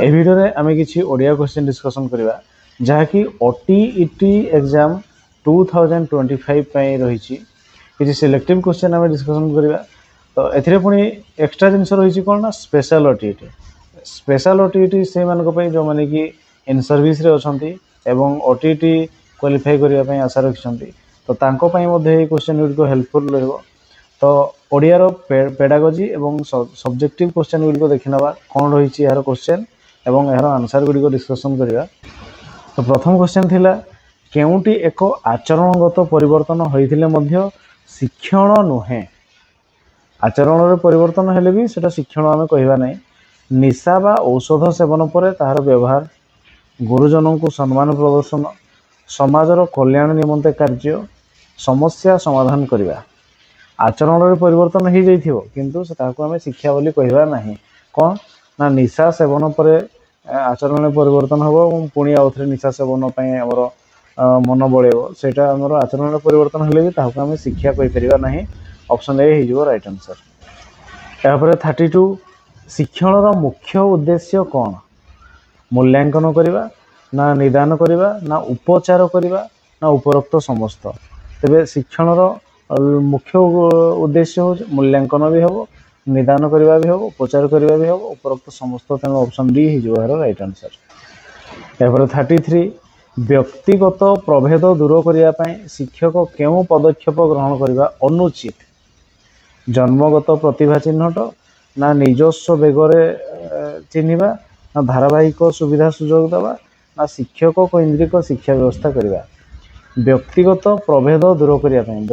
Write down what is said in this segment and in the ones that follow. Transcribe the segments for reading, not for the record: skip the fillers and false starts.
ए video रे आमे किछि ओडिया क्वेश्चन डिस्कशन करबा जहाँकि ओटीईटी एग्जाम 2025 पई रहिछि किछि सिलेक्टिव क्वेश्चन आमे डिस्कशन करबा। तो एथिरे पुनी एक्स्ट्रा जिंस रहिछि कोन ना स्पेशल ओटीईटी से मान को पई जो माने कि इन सर्विस रे अछंती एवं ओटीईटी क्वालिफाई करिया पई आशा रखछंती तो तांको पई मध्ये ए क्वेश्चन गुड को हेल्पफुल रहबो। तो ओडिया रो पेडागोजी एवं सब्जेक्टिव क्वेश्चन गुड को देखिनबा कोन रहिछि यार क्वेश्चन एवं यार आंसर गुडी को डिस्कशन करिया। तो प्रथम क्वेश्चन थिला केउटी एको आचरणगत परिवर्तन होइथिले मध्य शिक्षण नुहे। आचरण रे परिवर्तन हेले भी सेटा शिक्षण आमे कहिबा नै। निशा बा औषध सेवन परे तार व्यवहार, गुरुजनों को सम्मान प्रदर्शन, समाजर कल्याण निमंते कार्य, समस्या समाधान करिवा। आचरण रे परिवर्तन हो जाइथिबो किंतु सेटा को आमे शिक्षा बोली कहिबा नाही। कोन ना निशा सेवन परे आचरण में परिवर्तन हम और पुणी आउथरे निशा सेवन पई हमर मन बळेबो सेटा हमर आचरण में परिवर्तन हेले भी ताको आमे शिक्षा कहि परिबा नाही। ऑप्शन ए हिजो राइट आंसर। या पर 32 शिक्षण रो मुख्य उद्देश्य कोन? मूल्यांकन करिबा ना निदान करिबा ना उपचार करिबा ना उपरोक्त समस्त। तबे शिक्षण रो मुख्य उद्देश्य हो मूल्यांकन भी हो, निदान करवा भी हो, उपचार करवा भी हो, उपरोक्त समस्त तेणु ऑप्शन डी ही जो राइट आंसर। एपर 33 व्यक्तिगत प्रभेद दूर करिया पई शिक्षक केउ पदक्षेप ग्रहण करबा अनुचित? जन्मगत प्रतिभा चिन्हट ना निजस्व बेगरे चिन्हिबा ना धारावाहिक सुविधा सुयोग दबा ना शिक्षक केन्द्रिक शिक्षा व्यवस्था करबा। व्यक्तिगत प्रभेद दूर करिया पई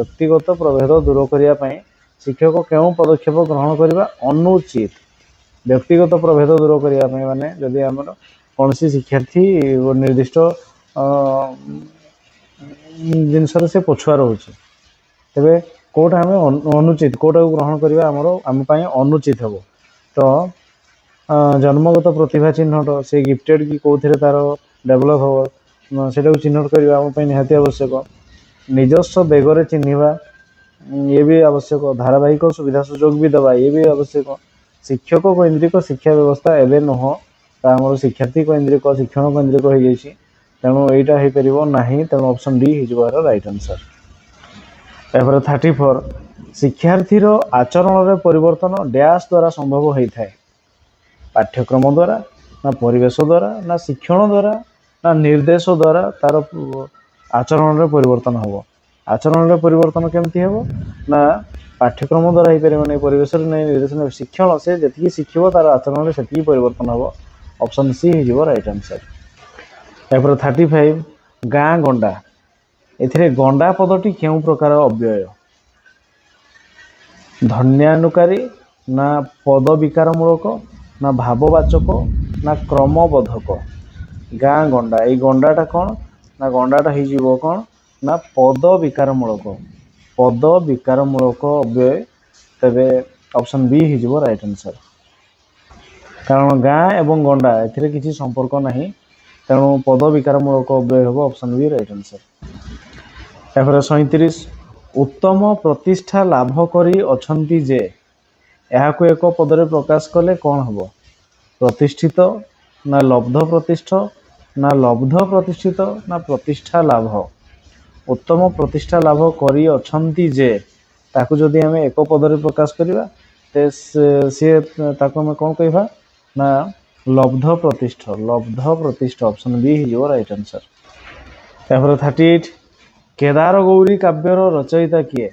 दूर करिया पई शिक्षक केउ पदक्षेप ग्रहण करबा अनुचित? व्यक्तिगत प्रभेद दूर करिया पई माने जदि हमर कोनसी शिक्षार्थी निर्दिष्ट जिनसर से पछुआ रहउछि तबे कोटा हमें अनुचित कोटा को ग्रहण करबा हमरो हम पई अनुचित हबो। तो जन्मगत प्रतिभा चिन्हट से गिफ्टेड कि कोथिरे तार डेवलप हो सेटा को चिन्हट करबा हम पई निहाती आवश्यक। निजस्व बेगरे चिन्हिबा ये भी आवश्यक। धारावाहिक सुविधा सुयोग भी दबा ये भी आवश्यक। शिक्षक केन्द्रिक शिक्षा व्यवस्था एवं नुह तामर शिक्षार्थी केन्द्रिक शिक्षण केन्द्रिक हो जाइए तेणु यहीटा हो पार ना तेणु ऑप्शन डी हो राइट आंसर। एपर 34 शिक्षार्थीर आचरण परिवर्तन डैश द्वारा संभव होता है? पाठ्यक्रम द्वारा ना परिवेश द्वारा ना शिक्षण द्वारा ना निर्देश द्वारा तार आचरण परिवर्तन हम। आचरण परिवर्तन केमती हम ना पाठ्यक्रम द्वारा हो पारे नहीं, परिवेश नहीं, निर्देश नहीं, शिक्षण से जी शिखब तार आचरण से परिवर्तन हम। ऑप्शन सी हो राइट आंसर। एपर 35 गाँ गंडा एथिरे गंडा पदटी केउ प्रकार अव्यय? धन्यानुकारी ना पद विकारमूलक ना भाववाचक ना क्रमबोधक? गाँ गंडा ये गंडाटा कौन ना गंडाटा हो कौन ना पद विकारमूलक अव्यय। तबे ऑप्शन बी हो राइट आंसर। कारण गाँ एवं गंडा एथिरे किसी संपर्क नहीं तेणु पद विकारमूलक अव्यय हम। Option B right answer. एपर 37 उत्तम प्रतिष्ठा लाभ करी अछंती जे याको एक पदरे प्रकाश कले कौन हम? प्रतिष्ठित ना लब्ध प्रतिष्ठ ना लब्ध प्रतिष्ठित ना प्रतिष्ठा लाभ? उत्तम प्रतिष्ठा लाभ करी अछंती जे ताकू जदि हमें एक पदरे प्रकाश करिबा ते से ताकू हमें कौन कहबा ना लब्ध प्रतिष्ठ। ऑप्शन बी हो राइट आंसर। एपर 38 केदार गौरी काव्यर रचयिता किए?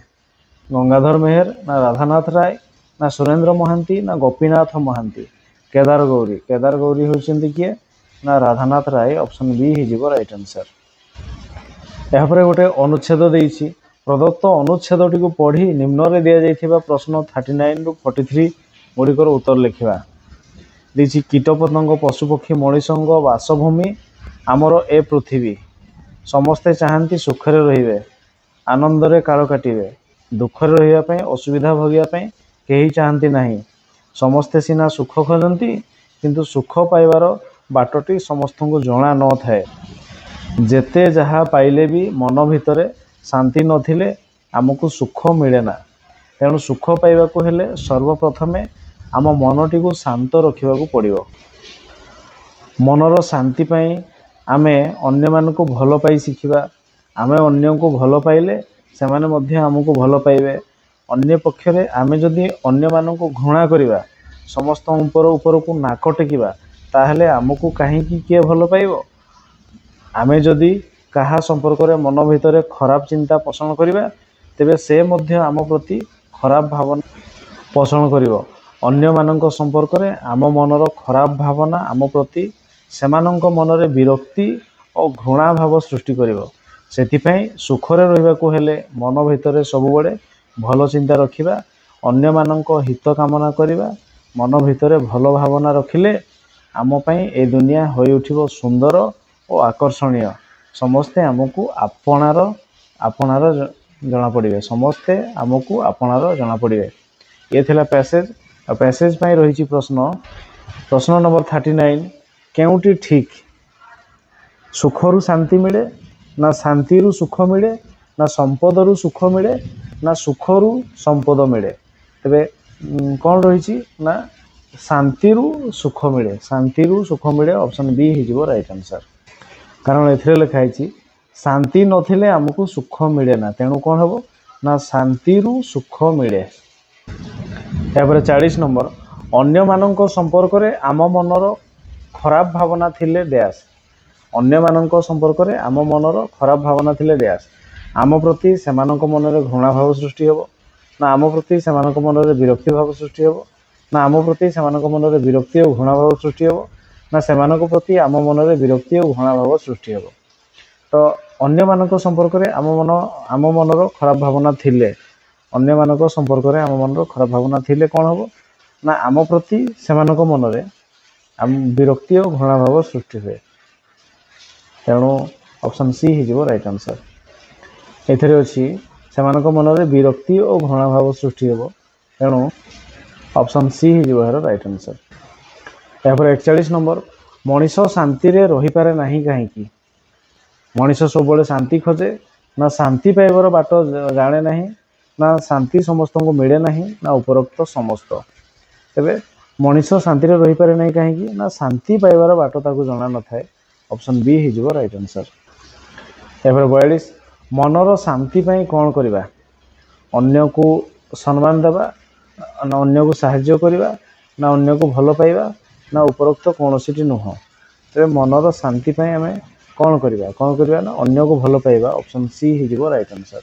गंगाधर मेहर ना राधानाथ राय ना सुरेंद्र महांती ना गोपीनाथ महांती? केदार गौरी होचंती किए ना राधानाथ राय? ऑप्शन बी हो राइट आंसर। यहाँ पर गोटे अनुच्छेद देइछि प्रदत्त अनुच्छेदटी को पढ़ी निम्न रे दिया जाइथिबा प्रश्न 39 रु 43 गुड़िकर उत्तर लिखिबा। देछि कीटपतंग पशुपक्षी मणिसंग बासभूमि आमर ए पृथ्वी समस्ते चाहती सुखरे रहिबे, आनंदरे काल काटिबे, दुखरे रहिबा पई असुविधा भोगिया पई केही चाहती नहीं। समस्ते सिना सुख खोजती किंतु सुख पाइबार बाटटी समस्त को जणा न थाए। जेते जहा पाइले भी मन भितरे शांति नथिले आमको सुख मिले ना। तेणु सुख पाइबाकू हेले सर्वप्रथमे आम मनटी को शांत रखा पड़ो। मनर शांति पाई आमे अन्य मानक भल पाई शिखिबा आमे अन्य को भल पाइले से माने मध्य हमको भल पाइबे अन्य पक्षरे आमे जदि अन्य मानक घृणा करिबा समस्त ऊपर ऊपर को नाक टेकिबा ताहले हमको कहीं किए भल पाइबो आमे जदि कहा संपर्क रे मन भितर खराब चिंता पोषण करिबा तेबे से मध्य आम प्रति खराब भावना पोषण करिवो अन्य मानक संपर्क रे आम मनर खराब भावना आम प्रति सेमानंक मनरे विरक्ति और घृणा भाव सृष्टि करिवो सेतिपई सुखरे रहिबाकू हेले मन भितर सब बड़े भल चिंता रखिबा अन्य मानक हित कामना करिबा मन भितर भल भावना रखिले आम पई ए दुनिया होई उठिबो सुंदर और आकर्षणीय समस्ते आमको आपणार आपणार जना पड़िबे समस्ते आमको आपणार जना पड़िबे ये थिला पैसेज पैसेज पई रहिछि प्रश्न प्रश्न नंबर 39 केउटी ठीक सुखरु शांति मिले ना शांति रु सुख मिले ना संपद रु सुख मिले ना सुखरु संपद मिले तबे कौन रही ना शांति रु सुख मिले ऑप्शन बी हो राइट आंसर कारण एथिरे लिखा है शांति नथिले हमको सुख मिले ना तेणु कौन हम ना शांति रु सुख मिले। यापर 40 नंबर अन्य मानक संपर्क रे आम मनर खराब भावना थिले डैश अन्य मानक संपर्क रे आम मनर खराब भावना थिले डैश आम प्रति सेमानक मनरे घृणा भाव सृष्टि हेबो ना आम प्रति सेमानक मनरे विरक्ति भाव सृष्टि हेबो ना आम प्रति सेमानक मनरे विरक्ति और घृणा भाव सृष्टि हेबो ना सेमानक प्रति आम मनरे विरक्ति और घृणा भाव सृष्टि हेबो। तो अन्य मानक संपर्क रे आम मनर खराब भावना थिले अन्य मानक संपर्क रे आम मनर खराब भावना थिले कौन हबो ना आम प्रति सेमानक मनरे आम विरक्ति और घृणा भाव सृष्टि हुए तेणु ऑप्शन सी हो राइट आंसर एथिरे अछि सेमानक मनरे विरक्ति और घृणा भाव सृष्टि हेबो तेणु ऑप्शन सी हो राइट आंसर। यापर 41 नंबर मनीष शांति रे रही पारे नाही काहेकि मनीष सब बड़े शांति खोजे ना शांति पाइबार बाट जाने नहीं ना शांति समस्त को मिले नहीं ना उपरोक्त समस्त तेबे मनीष शांति रे रही पारे नाही काहेकि ना शांति पाइबार बाट ताकू जना न थाए ऑप्शन बी हो राइट आंसर। यापर 42 मनर शांति पाई कौन करबा अन्य को सम्मान देबा ना अन्य को साहाय्य करबा ना अन्य को भल पाइबा ना उपरोक्त कौनसी नुह तेरे मनर शांति पाई आमे कौन करबा ना अन्य को भल पाइबा ऑप्शन सी हो राइट आंसर।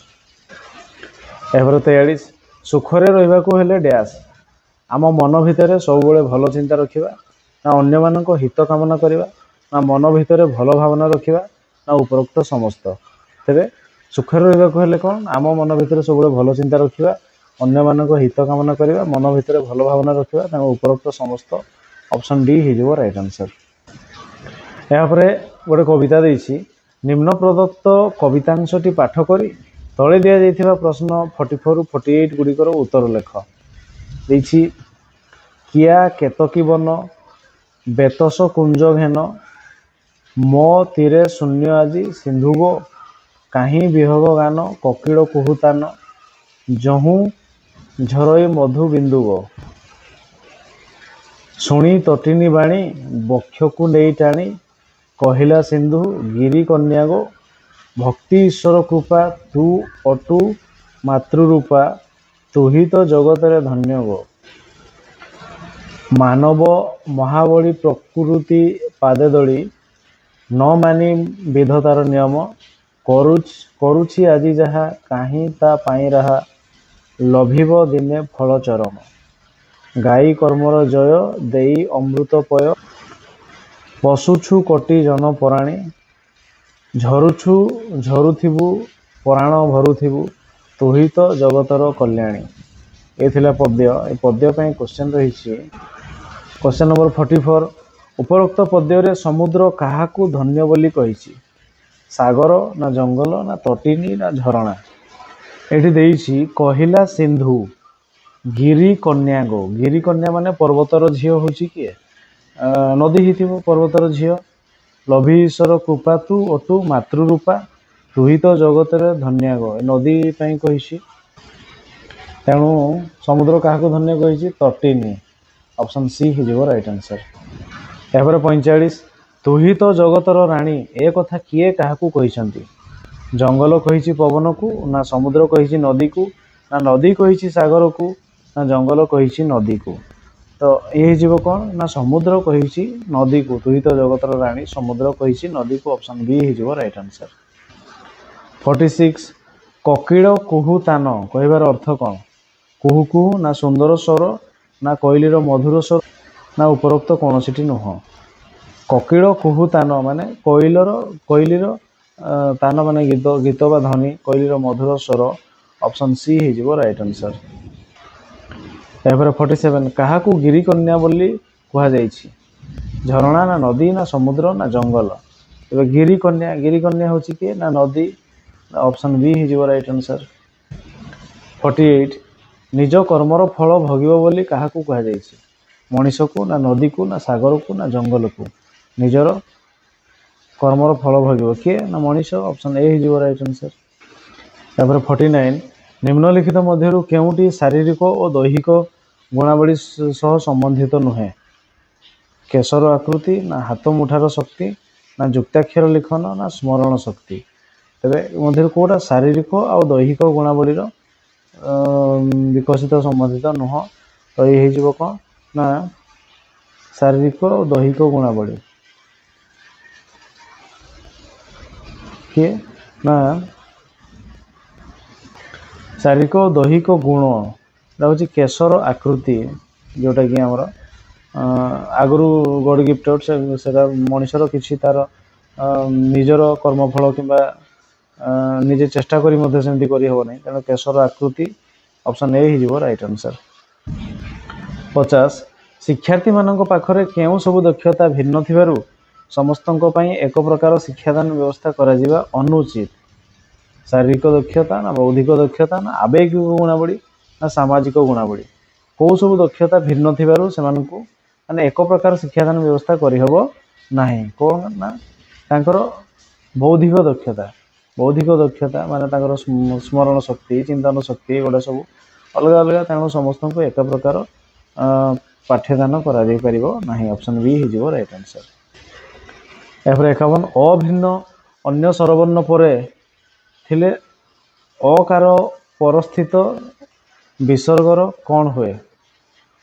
यापर 43 सुखरे रहिबाकू हेले डैश आम मन भितर सब बड़े भल चिंता रखिबा ना अन्य मानक हित कामना करबा ना मन भितर भल भावना रखिबा ना उपरोक्त समस्त तेरे सुखरे रहिबाकू हेले कौन आम मन भितर सब बड़े भल चिंता रखिबा अन्य मानक हित कामना करबा मन भितर भल भावना रखिबा ना उपरोक्त समस्त ऑप्शन डी हो राइट आंसर। यापर गोटे कविता देछि निम्न प्रदत्त कवितांशटी पाठ करी तले दिया जाइथिबा प्रश्न 44 रु 48 गुड़िकर उत्तर लेख देछि किया केतकी बन बेतस कुंज घेन मो तीरे शून्य आजी सिंधुगो काहीं विहग गान ककिड़ कुहुतान जहू झरई मधु बिंदुगो शुणी तटिनी बाणी बक्षकु नहीं टाणी कहिला सिंधु गिरी कन्या गो भक्ति ईश्वर कृपा तू अटू मातृरूपा तू ही तो जगत रे धन्य गो मानव महाबली प्रकृति पादे दड़ी न मानी विधतार नियम करुछि आजी जहा काहीं ता पाई रहा लभिब दिने फल चरम गाई कर्मर जय देई अमृत पय पशुछु कोटि जन पराणी झरुछु झरुथिबु पराण भरुथिबु तू ही तो जगतर कल्याणी ये थिला पद्य ए पद्य पई क्वेश्चन रही क्वेश्चन नंबर 44 उपरोक्त पद्य रे समुद्र काहाकू धन्य बोली कहिछि सागर ना जंगल ना तटिनी ना झरणा एठी देइछि कहिला सिंधु गिरी कन्या गो गिरी कन्या माने पर्वतर झियो होछि किए नदी हिथिबो पर्वतर झियो लभी ईश्वर कृपा तू अटू मातृरूपा तू ही तो जगत रे धन्य गो नदी पई कहिछि तेणु समुद्र काहाकू धन्य कहिछि तटिनी ऑप्शन सी हो राइट आंसर। यापर 45 ତୁହି ତ ଜଗତର ରାଣୀ ଏ କଥା କିଏ କାହାକୁ କହିଛନ୍ତି? ଜଙ୍ଗଲ କହିଛି ପବନକୁ ନା ସମୁଦ୍ର କହିଛି ନଦୀକୁ ନା ନଦୀ କହିଛି ସାଗରକୁ ନା ଜଙ୍ଗଲ କହିଛି ନଦୀକୁ। ତ ଇଏ ହେଇଯିବ କ'ଣ ନା ସମୁଦ୍ର କହିଛି ନଦୀକୁ। ତୁହି ତ ଜଗତର ରାଣୀ ସମୁଦ୍ର କହିଛି ନଦୀକୁ। ଅପସନ୍ ବି ହେଇଯିବ ରାଇଟ୍ ଆନ୍ସର। 46 କୋକିଳ କୁହୁ ତାନ କହିବାର ଅର୍ଥ କ'ଣ? କୁହୁ କୁହୁ ନା ସୁନ୍ଦର ସ୍ୱର ନା କୋଇଲିର ମଧୁର ସ୍ୱର ନା ଉପରୋକ୍ତ କୌଣସିଟି ନୁହଁ। କୋକିଳ କୁହୁ ତାନ ମାନେ କୋଇଲିର ତାନ ମାନେ ଗୀତ ବା ଧ୍ୱନି, କୋଇଲିର ମଧୁର ସ୍ୱର। ଅପସନ୍ ସି ହେଇଯିବ ରାଇଟ୍ ଆନ୍ସର। ଏହାପରେ 47 କାହାକୁ ଗିରିକନ୍ୟା ବୋଲି କୁହାଯାଇଛି? ଝରଣା ନା ନଦୀ ନା ସମୁଦ୍ର ନା ଜଙ୍ଗଲ। ଏବେ ଗିରିକନ୍ୟା ହେଉଛି କିଏ ନା ନଦୀ। ଅପସନ୍ ବି ହେଇଯିବ ରାଇଟ୍ ଆନ୍ସର। 48 ନିଜ କର୍ମର ଫଳ ଭୋଗିବ ବୋଲି କାହାକୁ କୁହାଯାଇଛି? ମଣିଷକୁ ନା ନଦୀକୁ ନା ସାଗରକୁ ନା ଜଙ୍ଗଲକୁ। ନିଜର କର୍ମର ଫଳ ଭୋଗିବ କିଏ ନା ମଣିଷ। ଅପସନ୍ ଏ ହେଇଯିବ ରାଇଟ୍ ଆନ୍ସର। ତାପରେ 49 ନିମ୍ନଲିଖିତ ମଧ୍ୟରୁ କେଉଁଟି ଶାରୀରିକ ଓ ଦୈହିକ ଗୁଣାବଳୀ ସହ ସମ୍ବନ୍ଧିତ ନୁହେଁ? କେଶର ଆକୃତି ନା ହାତ ମୁଠାର ଶକ୍ତି ନା ଯୁକ୍ତାକ୍ଷର ଲିଖନ ନା ସ୍ମରଣ ଶକ୍ତି। ତେବେ ମଧ୍ୟରୁ କେଉଁଟା ଶାରୀରିକ ଆଉ ଦୈହିକ ଗୁଣାବଳୀର ବିକଶିତ ସମ୍ବନ୍ଧିତ ନୁହଁ? ତ ଇଏ ହେଇଯିବ କ'ଣ ନା ଶାରୀରିକ ଓ ଦୈହିକ ଗୁଣାବଳୀ। କିଏ ନା ଶାରୀରିକ ଓ ଦୈହିକ ଗୁଣ ହେଉଛି କେଶର ଆକୃତି, ଯେଉଁଟାକି ଆମର ଆଗରୁ ଗଡ଼ ଗିଫ୍ଟେଡ୍ ସେଟା ମଣିଷର କିଛି ତାର ନିଜର କର୍ମଫଳ କିମ୍ବା ନିଜେ ଚେଷ୍ଟା କରି ମଧ୍ୟ ସେମିତି କରିହେବ ନାହିଁ। ତେଣୁ କେଶର ଆକୃତି। ଅପସନ୍ ଏ ହେଇଯିବ ରାଇଟ୍ ଆନ୍ସର। 50 ଶିକ୍ଷାର୍ଥୀମାନଙ୍କ ପାଖରେ କେଉଁ ସବୁ ଦକ୍ଷତା ଭିନ୍ନ ଥିବାରୁ ସମସ୍ତଙ୍କ ପାଇଁ ଏକ ପ୍ରକାର ଶିକ୍ଷାଦାନ ବ୍ୟବସ୍ଥା କରାଯିବା ଅନୁଚିତ? ଶାରୀରିକ ଦକ୍ଷତା ନା ବୌଦ୍ଧିକ ଦକ୍ଷତା ନା ଆବେଗିକ ଗୁଣାବଳୀ ନା ସାମାଜିକ ଗୁଣାବଳୀ। କେଉଁ ସବୁ ଦକ୍ଷତା ଭିନ୍ନ ଥିବାରୁ ସେମାନଙ୍କୁ ମାନେ ଏକ ପ୍ରକାର ଶିକ୍ଷାଦାନ ବ୍ୟବସ୍ଥା କରିହେବ ନାହିଁ? କ'ଣ ନା ତାଙ୍କର ବୌଦ୍ଧିକ ଦକ୍ଷତା ମାନେ ତାଙ୍କର ସ୍ମରଣ ଶକ୍ତି, ଚିନ୍ତନ ଶକ୍ତି, ଏଗୁଡ଼ା ସବୁ ଅଲଗା ଅଲଗା। ତେଣୁ ସମସ୍ତଙ୍କୁ ଏକ ପ୍ରକାର ପାଠ୍ୟଦାନ କରାଯାଇପାରିବ ନାହିଁ। ଅପସନ୍ ବି ହେଇଯିବ ରାଇଟ୍ ଆନ୍ସର। ଏହାପରେ 51 ଅଭିନ୍ନ ଅନ୍ୟ ସ୍ୱରବର୍ଣ୍ଣ ପରେ ଥିଲେ ଅକାର ପରସ୍ଥିତ ବିସର୍ଗର କ'ଣ ହୁଏ?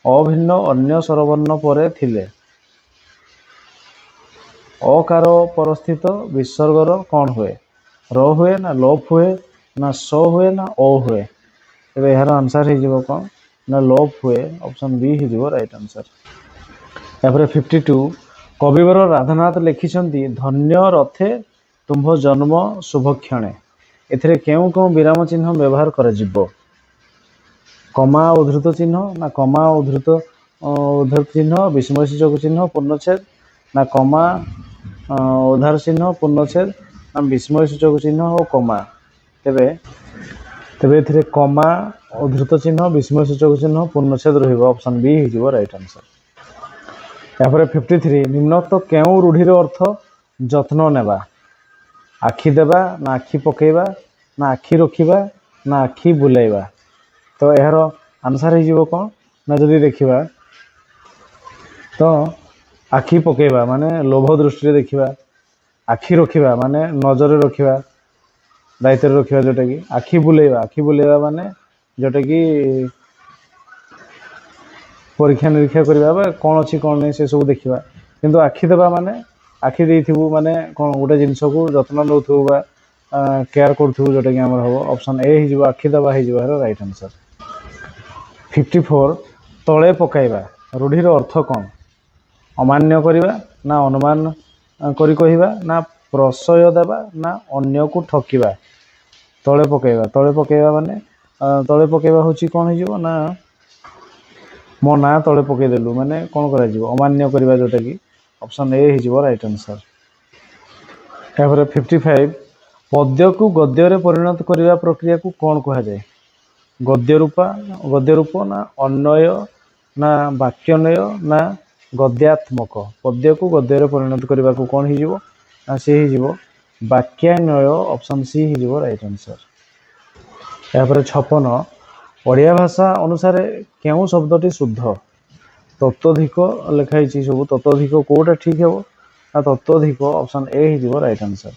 ଅଭିନ୍ନ ଅନ୍ୟ ସ୍ୱରବର୍ଣ୍ଣ ପରେ ଥିଲେ ଅକାର ପରସ୍ଥିତ ବିସର୍ଗର କ'ଣ ହୁଏ? ର ହୁଏ ନା ଲୋପ ହୁଏ ନା ସ ହୁଏ ନା ଓ ହୁଏ। ତେବେ ଏହାର ଆନ୍ସର ହେଇଯିବ କ'ଣ ନା ଲୋପ ହୁଏ। ଅପସନ୍ ବି ହେଇଯିବ ରାଇଟ୍ ଆନ୍ସର। ଏହାପରେ 52 କବିବର ରାଧାନାଥ ଲେଖିଛନ୍ତି ଧନ୍ୟ ରଥେ ତୁମ୍ଭ ଜନ୍ମ ଶୁଭକ୍ଷଣେ। ଏଥିରେ କେଉଁ ବିରାମ ଚିହ୍ନ ବ୍ୟବହାର କରାଯିବ? କମା ଉଦ୍ଧୃତ ଚିହ୍ନ ନା କମା ଉଦ୍ଧୃତ ଚିହ୍ନ ବିସ୍ମୟସୂଚକ ଚିହ୍ନ ପୂର୍ଣ୍ଣଚ୍ଛେଦ ନା କମା ଉଦ୍ଧାର ଚିହ୍ନ ପୂର୍ଣ୍ଣଚ୍ଛେଦ ନା ବିସ୍ମୟସୂଚକ ଚିହ୍ନ ଓ କମା। ତେବେ ଏଥିରେ କମା ଉଦ୍ଧୃତ ଚିହ୍ନ ବିସ୍ମୟସୂଚକ ଚିହ୍ନ ପୂର୍ଣ୍ଣଚ୍ଛେଦ ରହିବ। ଅପସନ୍ ବି ହେଇଯିବ ରାଇଟ୍ ଆନ୍ସର। ଏହାପରେ 53 ନିମ୍ନୋକ୍ତ କେଉଁ ରୂଢ଼ିର ଅର୍ଥ ଯତ୍ନ ନେବା? ଆଖି ଦେବା ନା ଆଖି ପକେଇବା ନା ଆଖି ରଖିବା ନା ଆଖି ବୁଲାଇବା। ତ ଏହାର ଆନ୍ସର ହେଇଯିବ କ'ଣ ନା ଯଦି ଦେଖିବା ତ ଆଖି ପକେଇବା ମାନେ ଲୋଭ ଦୃଷ୍ଟିରେ ଦେଖିବା, ଆଖି ରଖିବା ମାନେ ନଜରରେ ରଖିବା, ଦାୟିତ୍ୱରେ ରଖିବା ଯେଉଁଟାକି। ଆଖି ବୁଲେଇବା ମାନେ ଯେଉଁଟାକି ପରୀକ୍ଷା ନିରୀକ୍ଷା କରିବା ବା କ'ଣ ଅଛି କ'ଣ ନାହିଁ ସେସବୁ ଦେଖିବା। କିନ୍ତୁ ଆଖି ଦେବା ମାନେ ଆଖି ଦେଇଥିବୁ ମାନେ କ'ଣ ଗୋଟେ ଜିନିଷକୁ ଯତ୍ନ ନେଉଥିବୁ ବା କେୟାର କରୁଥିବୁ, ଯେଉଁଟାକି ଆମର ହେବ। ଅପସନ୍ ଏ ହେଇଯିବ ଆଖି ଦେବା ହେଇଯିବ ଏହାର ରାଇଟ୍ ଆନ୍ସର। 54 ତଳେ ପକାଇବା ରୂଢ଼ିର ଅର୍ଥ କ'ଣ? ଅମାନ୍ୟ କରିବା ନା ଅନୁମାନ କରି କହିବା ନା ପ୍ରଶୟ ଦେବା ନା ଅନ୍ୟକୁ ଠକିବା। ତଳେ ପକାଇବା ମାନେ ତଳେ ପକାଇବା ହେଉଛି କ'ଣ ହେଇଯିବ ନା ମୋ ନାଁ ତଳେ ପକାଇଦେଲୁ ମାନେ କ'ଣ କରାଯିବ? ଅମାନ୍ୟ କରିବା, ଯେଉଁଟାକି। ଅପସନ୍ ଏ ହେଇଯିବ ରାଇଟ୍ ଆନ୍ସର। ତାପରେ 55 ପଦ୍ୟକୁ ଗଦ୍ୟରେ ପରିଣତ କରିବା ପ୍ରକ୍ରିୟାକୁ କ'ଣ କୁହାଯାଏ? ଗଦ୍ୟ ରୂପ ନା ଅନ୍ୱୟ ନା ବାକ୍ୟନ୍ୱୟ ନା ଗଦ୍ୟାତ୍ମକ। ପଦ୍ୟକୁ ଗଦ୍ୟରେ ପରିଣତ କରିବାକୁ କ'ଣ ହେଇଯିବ ନା ସେ ହେଇଯିବ ବାକ୍ୟାନ୍ୱୟ। ଅପସନ୍ ସି ହେଇଯିବ ରାଇଟ୍ ଆନ୍ସର। ଏହାପରେ 56 ଓଡ଼ିଆ ଭାଷା ଅନୁସାରେ କେଉଁ ଶବ୍ଦଟି ଶୁଦ୍ଧ? ତତୋଧିକ ଲେଖା ହେଇଛି ସବୁ। ତତୋଧିକ କେଉଁଟା ଠିକ୍ ହେବ ना तत्वधिक ऑप्शन ए ही राइट आंसर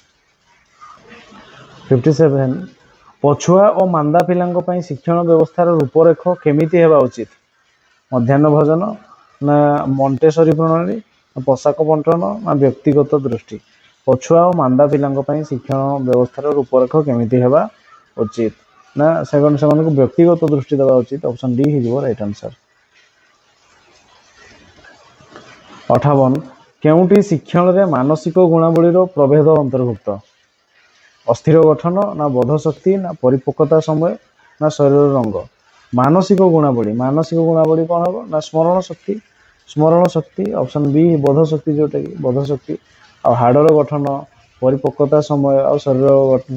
57 पछुआ और मांदा पिलांको पई शिक्षण व्यवस्थार रूपरेख केमिति हेबा उचित मध्याह्न भोजन ना मॉन्टेसरी प्रणाली ना पोशाक बंटन ना व्यक्तिगत दृष्टि पछुआ और मांदा पिलांको पई शिक्षण व्यवस्थार रूपरेख केमिति हेबा उचित ना सेकंड सेमान को व्यक्तिगत दृष्टि देबा उचित ऑप्शन डी ही राइट आंसर 58 केउटी शिक्षण रे मानसिक गुणावली प्रभेद अंतर्भुक्त अस्थिर गठन ना बोध शक्ति ना परिपक्वता समय ना शरीर रंग मानसिक गुणावली कौन हम ना स्मरण शक्ति ऑप्शन बी बोध शक्ति जोटा कि बोध शक्ति आ हाड़र गठन परिपक्वता समय आ शरीर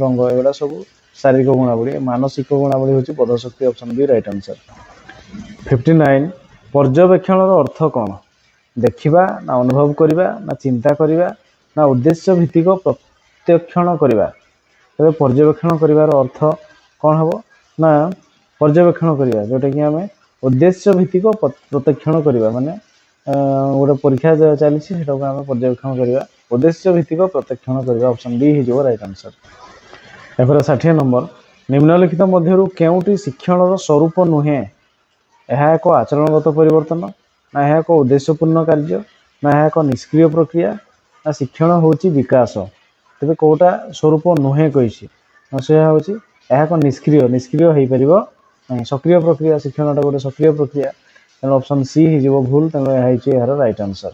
रंग एगुड़ा सब शारीरिक गुणावली मानसिक गुणावली हूँ बोध शक्ति ऑप्शन बी राइट आंसर 59 पर्यवेक्षण अर्थ कौन देखा ना अनुभव करवा ना चिंता करवा ना उद्देश्य भित्तिक प्रत्यक्षण करवा तेरे पर्यवेक्षण करार अर्थ कौन हम ना पर्यवेक्षण करवा जोटा कि आम उद्देश्य भित्तिक प्रत्यक्षण करवा माने गोटे परीक्षा चली आम पर्यवेक्षण करवा उद्देश्य भित्तिक प्रत्यक्षण करवा ऑप्शन डी ही राइट आंसर एपर 60 नंबर निम्नलिखित मध्यरु केउटी शिक्षण स्वरूप नुहे यह एक आचरणगत परिवर्तन ना यह एक उद्देश्यपूर्ण कार्य ना यह एक निष्क्रिय प्रक्रिया ना शिक्षण होची विकास तेज कौटा स्वरूप नुहे कही से हूँ यह एक निष्क्रिय हो पार सक्रिय प्रक्रिया शिक्षणटा गोटे सक्रिय प्रक्रिया तेणु ऑप्शन सी ही भूल तेणु यह राइट आंसर